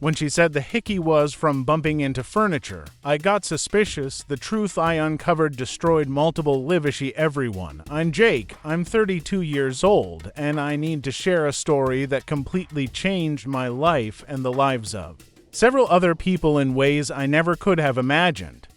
When she said the Hickey was from bumping into furniture, I got suspicious. The truth I uncovered destroyed multiple livishy everyone. I'm Jake, I'm 32 years old, and I need to share a story that completely changed my life and the lives of several other people in ways I never could have imagined.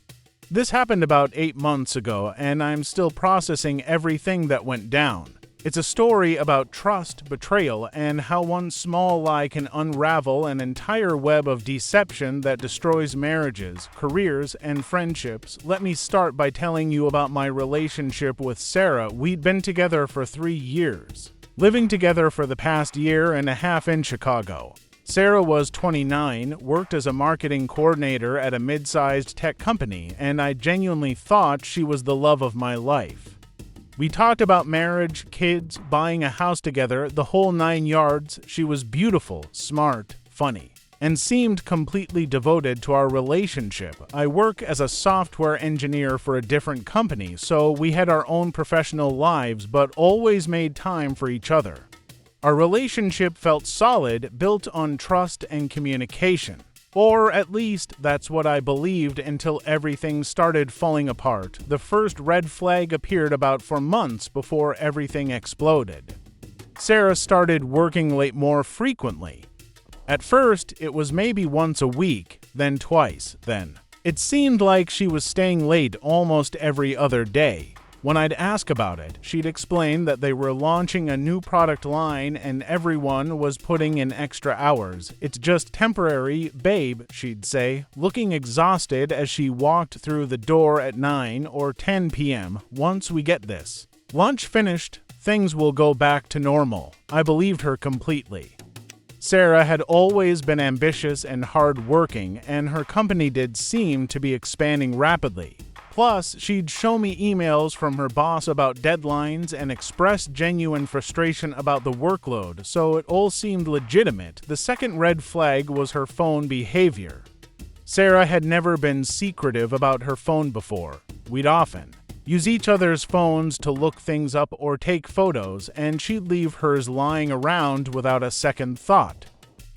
This happened about 8 months ago, and I'm still processing everything that went down. It's a story about trust, betrayal, and how one small lie can unravel an entire web of deception that destroys marriages, careers, and friendships. Let me start by telling you about my relationship with Sarah. We'd been together for 3 years, living together for the past year and a half in Chicago. Sarah was 29, worked as a marketing coordinator at a mid-sized tech company, and I genuinely thought she was the love of my life. We talked about marriage, kids, buying a house together, the whole 9 yards. She was beautiful, smart, funny, and seemed completely devoted to our relationship. I work as a software engineer for a different company, so we had our own professional lives, but always made time for each other. Our relationship felt solid, built on trust and communication. Or at least that's what I believed until everything started falling apart. The first red flag appeared about 4 months before everything exploded. Sarah started working late more frequently. At first, it was maybe once a week, then twice, then. It seemed like she was staying late almost every other day. When I'd ask about it, she'd explain that they were launching a new product line and everyone was putting in extra hours. It's just temporary, babe, she'd say, looking exhausted as she walked through the door at 9 or 10 p.m. Once we get this lunch finished, things will go back to normal. I believed her completely. Sarah had always been ambitious and hard-working, and her company did seem to be expanding rapidly. Plus, she'd show me emails from her boss about deadlines and express genuine frustration about the workload, so it all seemed legitimate. The second red flag was her phone behavior. Sarah had never been secretive about her phone before. We'd often use each other's phones to look things up or take photos, and she'd leave hers lying around without a second thought.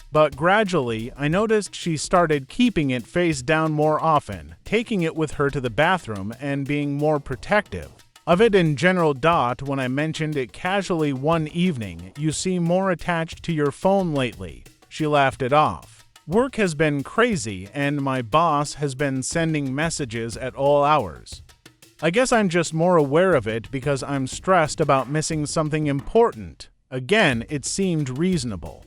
But gradually, I noticed she started keeping it face down more often, taking it with her to the bathroom, and being more protective of it in general. When I mentioned it casually one evening, "You seem more attached to your phone lately," she laughed it off. "Work has been crazy, and my boss has been sending messages at all hours. I guess I'm just more aware of it because I'm stressed about missing something important." Again, it seemed reasonable.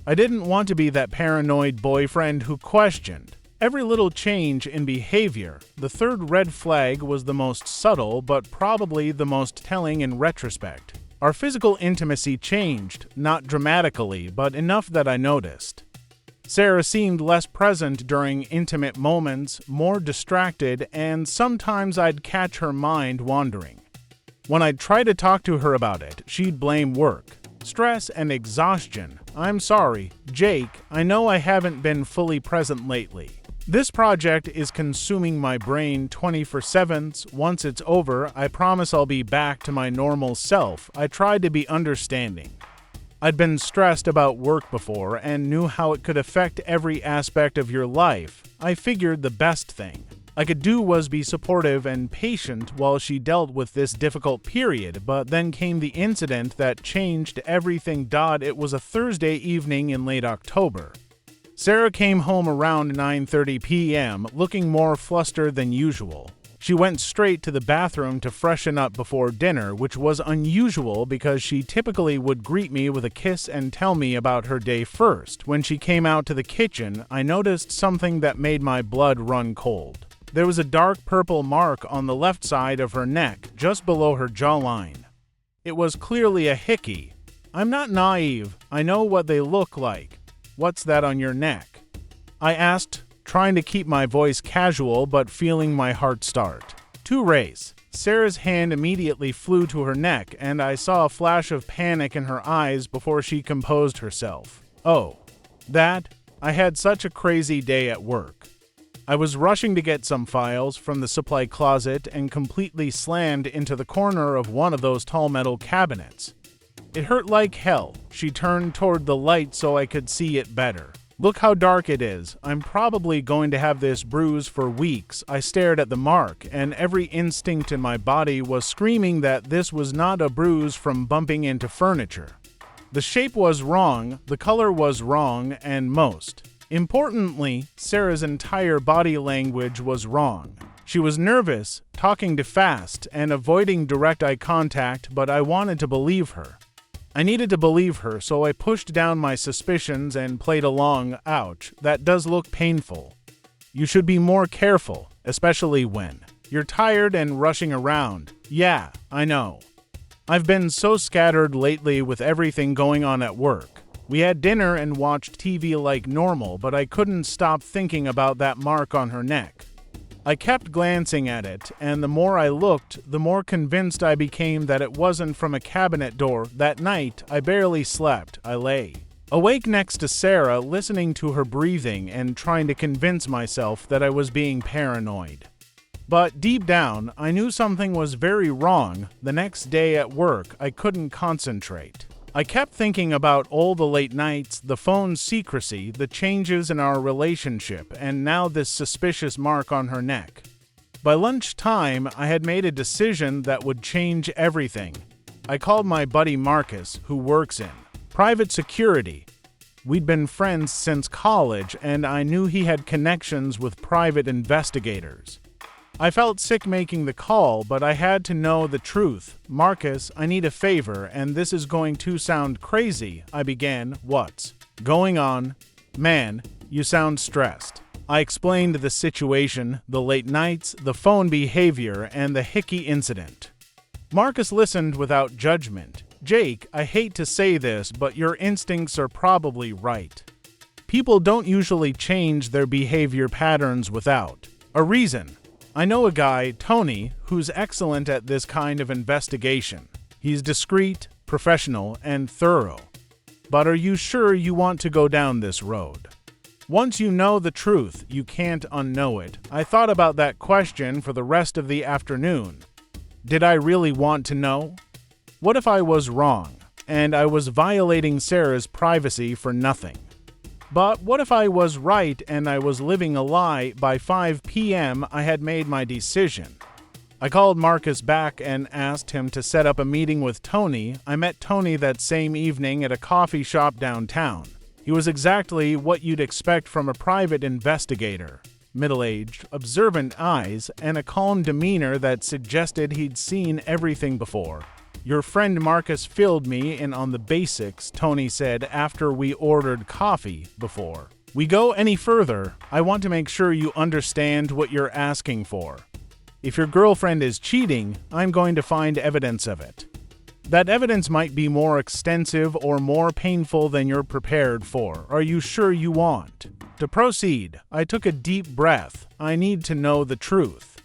I didn't want to be that paranoid boyfriend who questioned every little change in behavior. The third red flag was the most subtle, but probably the most telling in retrospect. Our physical intimacy changed, not dramatically, but enough that I noticed. Sarah seemed less present during intimate moments, more distracted, and sometimes I'd catch her mind wandering. When I'd try to talk to her about it, she'd blame work, stress, and exhaustion. "I'm sorry, Jake, I know I haven't been fully present lately. This project is consuming my brain 24/7. Once it's over, I promise I'll be back to my normal self." I tried to be understanding. I'd been stressed about work before and knew how it could affect every aspect of your life. I figured the best thing I could do was be supportive and patient while she dealt with this difficult period, but then came the incident that changed everything. It was a Thursday evening in late October. Sarah came home around 9:30 p.m., looking more flustered than usual. She went straight to the bathroom to freshen up before dinner, which was unusual because she typically would greet me with a kiss and tell me about her day first. When she came out to the kitchen, I noticed something that made my blood run cold. There was a dark purple mark on the left side of her neck, just below her jawline. It was clearly a Hickey. I'm not naive. I know what they look like. "What's that on your neck?" I asked, trying to keep my voice casual but feeling my heart start to race. Sarah's hand immediately flew to her neck, and I saw a flash of panic in her eyes before she composed herself. "Oh, that? I had such a crazy day at work. I was rushing to get some files from the supply closet and completely slammed into the corner of one of those tall metal cabinets. It hurt like hell." She turned toward the light so I could see it better. Look how dark it is. I'm probably going to have this bruise for weeks. I stared at the mark, and every instinct in my body was screaming that this was not a bruise from bumping into furniture. The shape was wrong, the color was wrong, and most importantly, Sarah's entire body language was wrong. She was nervous, talking too fast, and avoiding direct eye contact, but I wanted to believe her. I needed to believe her, so I pushed down my suspicions and played along. Ouch, that does look painful. You should be more careful, especially when you're tired and rushing around. Yeah, I know. I've been so scattered lately with everything going on at work. We had dinner and watched TV like normal, but I couldn't stop thinking about that mark on her neck. I kept glancing at it, and the more I looked, the more convinced I became that it wasn't from a cabinet door. That night, I barely slept. I lay awake next to Sarah, listening to her breathing and trying to convince myself that I was being paranoid. But deep down, I knew something was very wrong. The next day at work, I couldn't concentrate. I kept thinking about all the late nights, the phone secrecy, the changes in our relationship, and now this suspicious mark on her neck. By lunchtime, I had made a decision that would change everything. I called my buddy Marcus, who works in private security. We'd been friends since college, and I knew he had connections with private investigators. I felt sick making the call, but I had to know the truth. Marcus, I need a favor, and this is going to sound crazy. I began. What's going on? Man, you sound stressed. I explained the situation, the late nights, the phone behavior, and the Hickey incident. Marcus listened without judgment. Jake, I hate to say this, but your instincts are probably right. People don't usually change their behavior patterns without a reason. I know a guy, Tony, who's excellent at this kind of investigation. He's discreet, professional, and thorough. But are you sure you want to go down this road? Once you know the truth, you can't unknow it. I thought about that question for the rest of the afternoon. Did I really want to know? What if I was wrong, and I was violating Sarah's privacy for nothing? But what if I was right and I was living a lie? By 5 p.m., I had made my decision. I called Marcus back and asked him to set up a meeting with Tony. I met Tony that same evening at a coffee shop downtown. He was exactly what you'd expect from a private investigator. Middle-aged, observant eyes, and a calm demeanor that suggested he'd seen everything before. Your friend Marcus filled me in on the basics, Tony said after we ordered coffee. Before we go any further, I want to make sure you understand what you're asking for. If your girlfriend is cheating, I'm going to find evidence of it. That evidence might be more extensive or more painful than you're prepared for. Are you sure you want to proceed? I took a deep breath. I need to know the truth.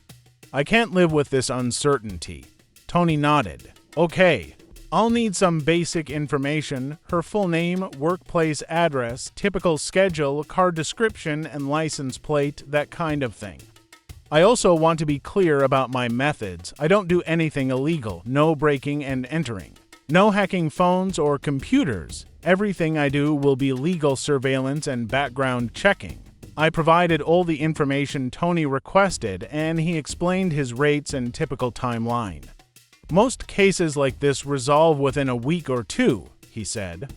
I can't live with this uncertainty. Tony nodded. Okay, I'll need some basic information: her full name, workplace address, typical schedule, car description, and license plate, that kind of thing. I also want to be clear about my methods. I don't do anything illegal, no breaking and entering, no hacking phones or computers. Everything I do will be legal surveillance and background checking. I provided all the information Tony requested, and he explained his rates and typical timeline. Most cases like this resolve within a week or two, he said.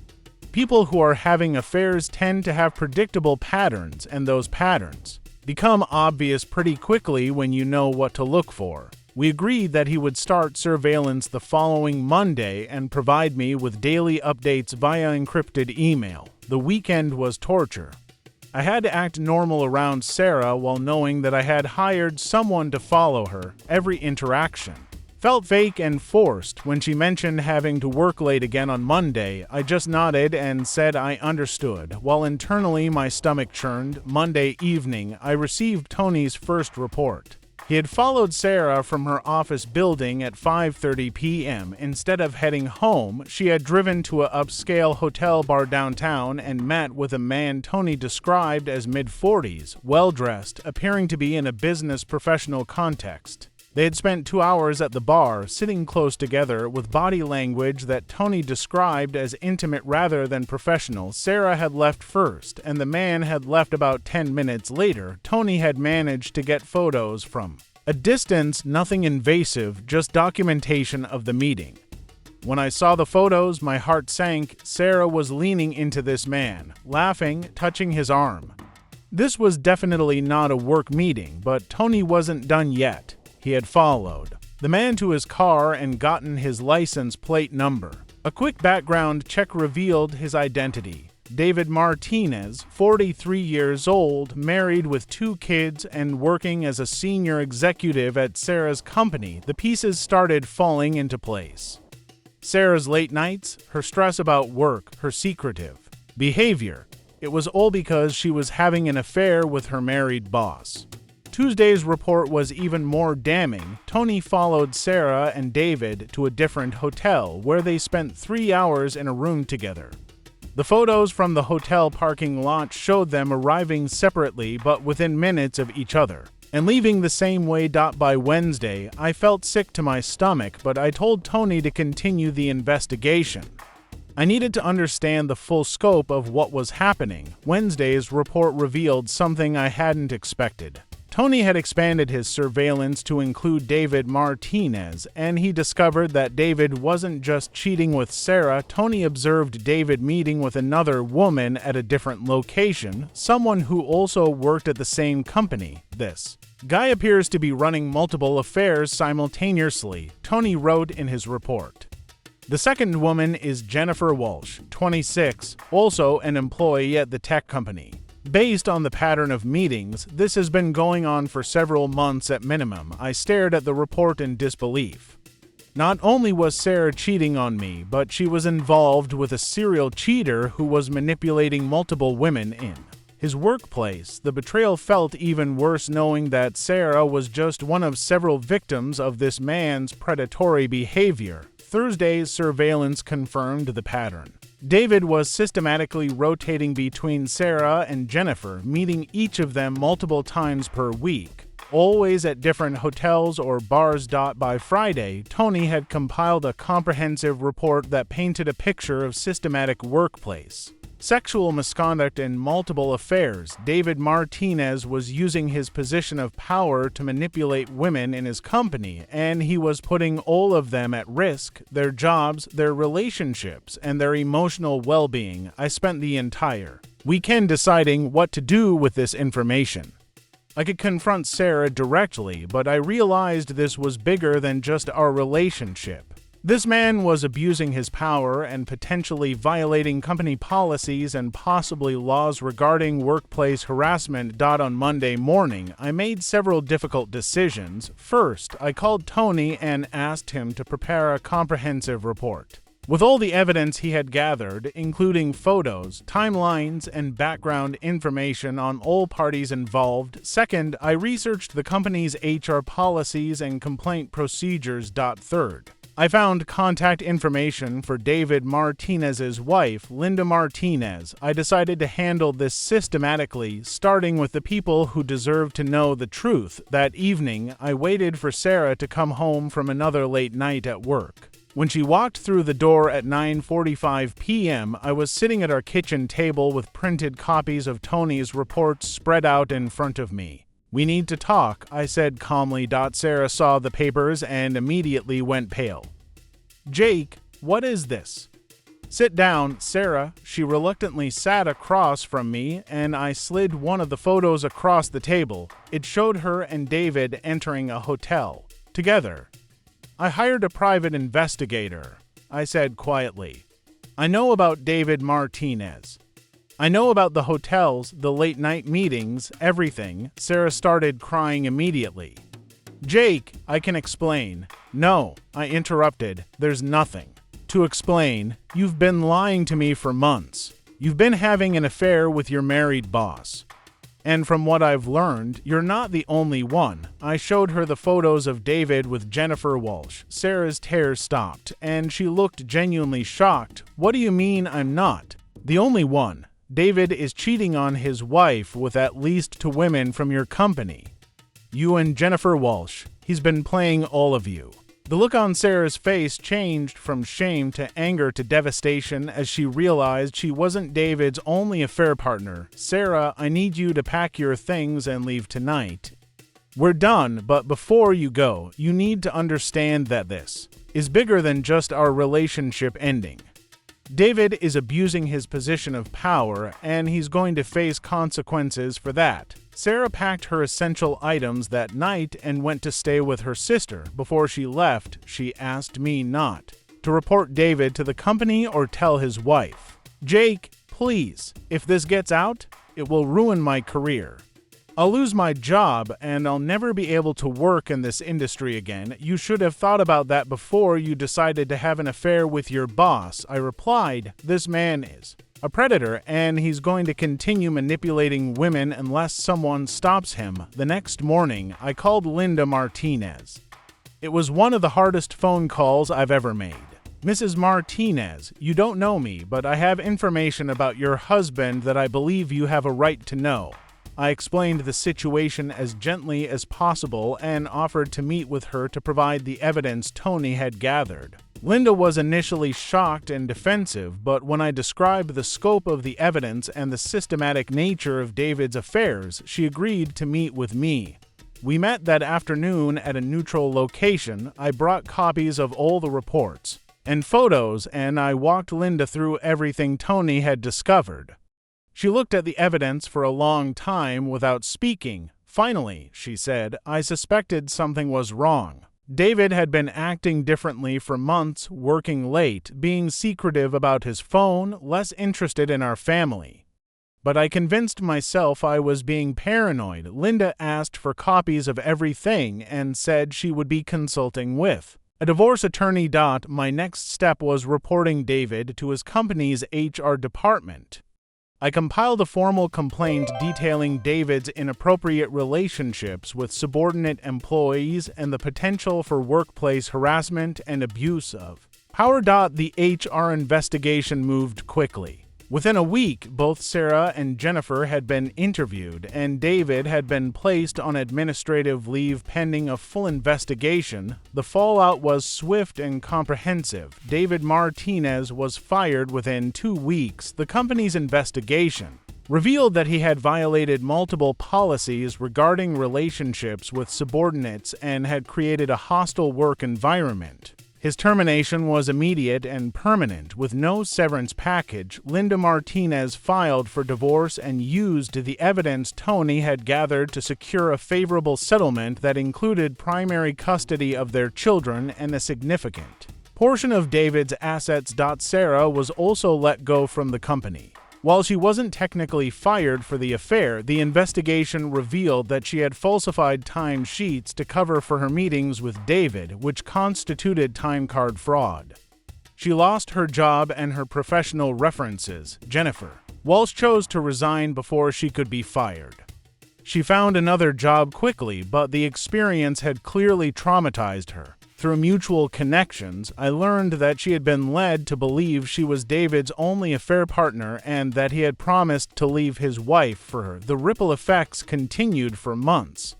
People who are having affairs tend to have predictable patterns, and those patterns become obvious pretty quickly when you know what to look for. We agreed that he would start surveillance the following Monday and provide me with daily updates via encrypted email. The weekend was torture. I had to act normal around Sarah while knowing that I had hired someone to follow her. Every interaction felt fake and forced. When she mentioned having to work late again on Monday, I just nodded and said I understood, while internally my stomach churned. Monday evening, I received Tony's first report. He had followed Sarah from her office building at 5:30 p.m. Instead of heading home, she had driven to an upscale hotel bar downtown and met with a man Tony described as mid-40s, well-dressed, appearing to be in a business professional context. They had spent 2 hours at the bar, sitting close together, with body language that Tony described as intimate rather than professional. Sarah had left first, and the man had left about 10 minutes later. Tony had managed to get photos from a distance, nothing invasive, just documentation of the meeting. When I saw the photos, my heart sank. Sarah was leaning into this man, laughing, touching his arm. This was definitely not a work meeting, but Tony wasn't done yet. He had followed the man to his car and gotten his license plate number. A quick background check revealed his identity. David Martinez, 43 years old, married with 2 kids and working as a senior executive at Sarah's company. The pieces started falling into place. Sarah's late nights, her stress about work, her secretive behavior. It was all because she was having an affair with her married boss. Tuesday's report was even more damning. Tony followed Sarah and David to a different hotel, where they spent 3 hours in a room together. The photos from the hotel parking lot showed them arriving separately but within minutes of each other, and leaving the same way. By Wednesday, I felt sick to my stomach, but I told Tony to continue the investigation. I needed to understand the full scope of what was happening. Wednesday's report revealed something I hadn't expected. Tony had expanded his surveillance to include David Martinez, and he discovered that David wasn't just cheating with Sarah. Tony observed David meeting with another woman at a different location, someone who also worked at the same company. This guy appears to be running multiple affairs simultaneously, Tony wrote in his report. The second woman is Jennifer Walsh, 26, also an employee at the tech company. Based on the pattern of meetings, this has been going on for several months at minimum. I stared at the report in disbelief. Not only was Sarah cheating on me, but she was involved with a serial cheater who was manipulating multiple women in his workplace. The betrayal felt even worse knowing that Sarah was just one of several victims of this man's predatory behavior. Thursday's surveillance confirmed the pattern. David was systematically rotating between Sarah and Jennifer, meeting each of them multiple times per week, always at different hotels or bars. By Friday, Tony had compiled a comprehensive report that painted a picture of systematic workplace sexual misconduct and multiple affairs. David Martinez was using his position of power to manipulate women in his company, and he was putting all of them at risk, their jobs, their relationships, and their emotional well-being. I spent the entire weekend deciding what to do with this information. I could confront Sarah directly, but I realized this was bigger than just our relationship. This man was abusing his power and potentially violating company policies and possibly laws regarding workplace harassment. On Monday morning, I made several difficult decisions. First, I called Tony and asked him to prepare a comprehensive report with all the evidence he had gathered, including photos, timelines, and background information on all parties involved. Second, I researched the company's HR policies and complaint procedures. Third, I found contact information for David Martinez's wife, Linda Martinez. I decided to handle this systematically, starting with the people who deserve to know the truth. That evening, I waited for Sarah to come home from another late night at work. When she walked through the door at 9:45 p.m., I was sitting at our kitchen table with printed copies of Tony's reports spread out in front of me. "We need to talk," I said calmly. Sarah saw the papers and immediately went pale. "Jake, what is this?" "Sit down, Sarah." She reluctantly sat across from me, and I slid one of the photos across the table. It showed her and David entering a hotel together. "I hired a private investigator," I said quietly. "I know about David Martinez. I know about the hotels, the late-night meetings, everything." Sarah started crying immediately. "Jake, I can explain." "No," I interrupted. "There's nothing to explain. You've been lying to me for months. You've been having an affair with your married boss. And from what I've learned, you're not the only one." I showed her the photos of David with Jennifer Walsh. Sarah's tears stopped, and she looked genuinely shocked. "What do you mean I'm not the only one? David is cheating on his wife with at least 2 women from your company. You and Jennifer Walsh. He's been playing all of you. The look on Sarah's face changed from shame to anger to devastation as she realized she wasn't David's only affair partner. Sarah, I need you to pack your things and leave tonight. We're done, but before you go, you need to understand that this is bigger than just our relationship ending. David is abusing his position of power, and he's going to face consequences for that. Sarah packed her essential items that night and went to stay with her sister. Before she left, she asked me not to report David to the company or tell his wife. Jake, please, if this gets out, it will ruin my career. I'll lose my job, and I'll never be able to work in this industry again. You should have thought about that before you decided to have an affair with your boss. I replied, this man is a predator, and he's going to continue manipulating women unless someone stops him. The next morning, I called Linda Martinez. It was one of the hardest phone calls I've ever made. Mrs. Martinez, you don't know me, but I have information about your husband that I believe you have a right to know. I explained the situation as gently as possible and offered to meet with her to provide the evidence Tony had gathered. Linda was initially shocked and defensive, but when I described the scope of the evidence and the systematic nature of David's affairs, she agreed to meet with me. We met that afternoon at a neutral location. I brought copies of all the reports and photos, and I walked Linda through everything Tony had discovered. She looked at the evidence for a long time without speaking. Finally, she said, I suspected something was wrong. David had been acting differently for months, working late, being secretive about his phone, less interested in our family. But I convinced myself I was being paranoid. Linda asked for copies of everything and said she would be consulting with a divorce attorney. My next step was reporting David to his company's HR department. I compiled a formal complaint detailing David's inappropriate relationships with subordinate employees and the potential for workplace harassment and abuse of power. The HR investigation moved quickly. Within a week, both Sarah and Jennifer had been interviewed, and David had been placed on administrative leave pending a full investigation. The fallout was swift and comprehensive. David Martinez was fired within 2 weeks. The company's investigation revealed that he had violated multiple policies regarding relationships with subordinates and had created a hostile work environment. His termination was immediate and permanent, with no severance package. Linda Martinez filed for divorce and used the evidence Tony had gathered to secure a favorable settlement that included primary custody of their children and a significant portion of David's assets. Sarah was also let go from the company. While she wasn't technically fired for the affair, the investigation revealed that she had falsified time sheets to cover for her meetings with David, which constituted time card fraud. She lost her job and her professional references. Jennifer Walsh chose to resign before she could be fired. She found another job quickly, but the experience had clearly traumatized her. Through mutual connections, I learned that she had been led to believe she was David's only affair partner and that he had promised to leave his wife for her. The ripple effects continued for months.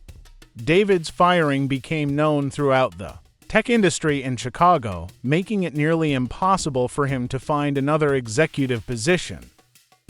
David's firing became known throughout the tech industry in Chicago, making it nearly impossible for him to find another executive position.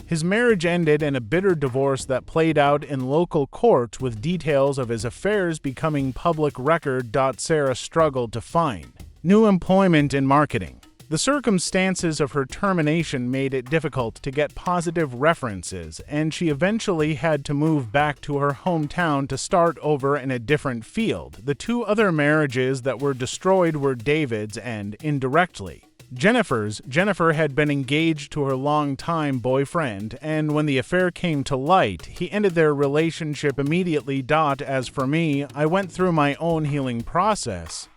His marriage ended in a bitter divorce that played out in local courts, with details of his affairs becoming public record. Sarah struggled to find new employment in marketing. The circumstances of her termination made it difficult to get positive references, and she eventually had to move back to her hometown to start over in a different field. The 2 other marriages that were destroyed were David's and, indirectly, Jennifer's. Jennifer had been engaged to her longtime boyfriend, and when the affair came to light, he ended their relationship immediately. As for me, I went through my own healing process.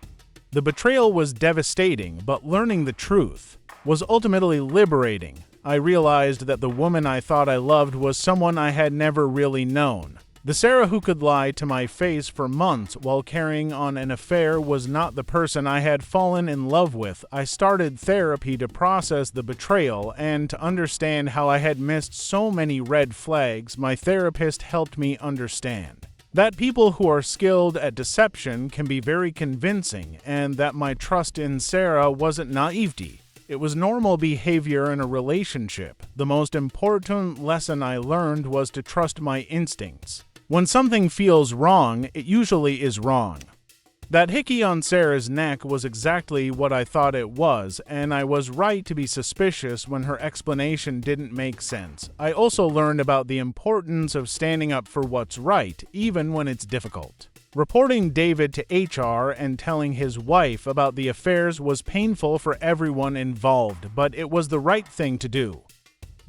The betrayal was devastating, but learning the truth was ultimately liberating. I realized that the woman I thought I loved was someone I had never really known. The Sarah who could lie to my face for months while carrying on an affair was not the person I had fallen in love with. I started therapy to process the betrayal and to understand how I had missed so many red flags. My therapist helped me understand That people who are skilled at deception can be very convincing, and that my trust in Sarah wasn't naivety. It was normal behavior in a relationship. The most important lesson I learned was to trust my instincts. When something feels wrong, it usually is wrong. That hickey on Sarah's neck was exactly what I thought it was, and I was right to be suspicious when her explanation didn't make sense. I also learned about the importance of standing up for what's right, even when it's difficult. Reporting David to HR and telling his wife about the affairs was painful for everyone involved, but it was the right thing to do.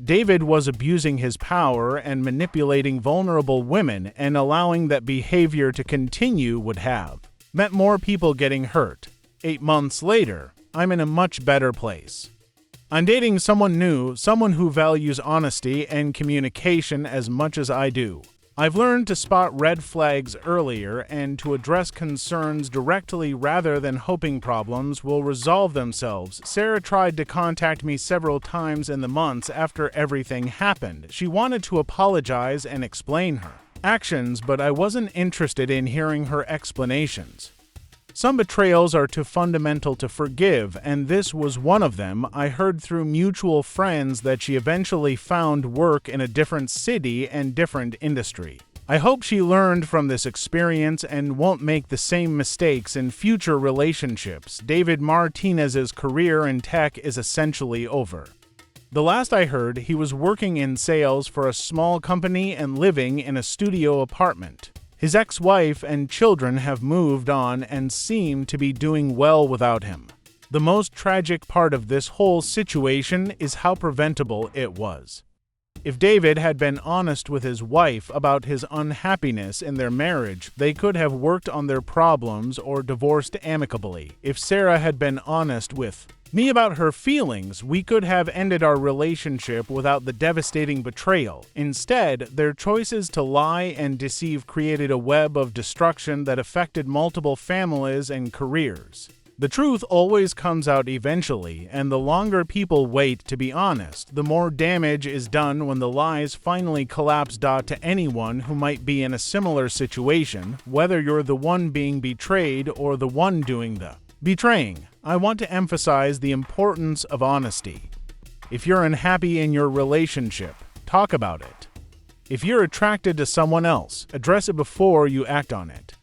David was abusing his power and manipulating vulnerable women, and allowing that behavior to continue would have meant more people getting hurt. 8 months later, I'm in a much better place. I'm dating someone new, someone who values honesty and communication as much as I do. I've learned to spot red flags earlier and to address concerns directly rather than hoping problems will resolve themselves. Sarah tried to contact me several times in the months after everything happened. She wanted to apologize and explain her actions, but I wasn't interested in hearing her explanations. Some betrayals are too fundamental to forgive, and this was one of them. I heard through mutual friends that she eventually found work in a different city and different industry. I hope she learned from this experience and won't make the same mistakes in future relationships. David Martinez's career in tech is essentially over. The last I heard, he was working in sales for a small company and living in a studio apartment. His ex-wife and children have moved on and seem to be doing well without him. The most tragic part of this whole situation is how preventable it was. If David had been honest with his wife about his unhappiness in their marriage, they could have worked on their problems or divorced amicably. If Sarah had been honest with me about her feelings, we could have ended our relationship without the devastating betrayal. Instead, their choices to lie and deceive created a web of destruction that affected multiple families and careers. The truth always comes out eventually, and the longer people wait to be honest, the more damage is done when the lies finally collapse. To anyone who might be in a similar situation, whether you're the one being betrayed or the one doing the betraying, I want to emphasize the importance of honesty. If you're unhappy in your relationship, talk about it. If you're attracted to someone else, address it before you act on it.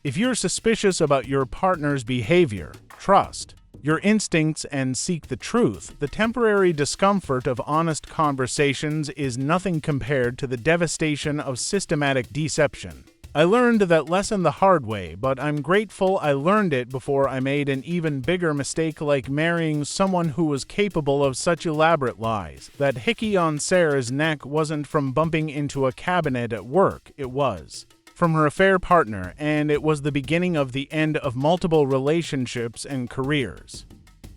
If you're suspicious about your partner's behavior, trust your instincts and seek the truth. The temporary discomfort of honest conversations is nothing compared to the devastation of systematic deception. I learned that lesson the hard way, but I'm grateful I learned it before I made an even bigger mistake like marrying someone who was capable of such elaborate lies. That hickey on Sarah's neck wasn't from bumping into a cabinet at work, it was from her affair partner, and it was the beginning of the end of multiple relationships and careers.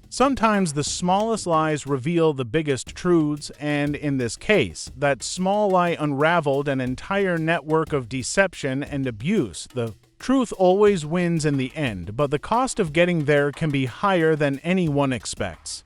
Sometimes the smallest lies reveal the biggest truths, and in this case, that small lie unraveled an entire network of deception and abuse. The truth always wins in the end, but the cost of getting there can be higher than anyone expects.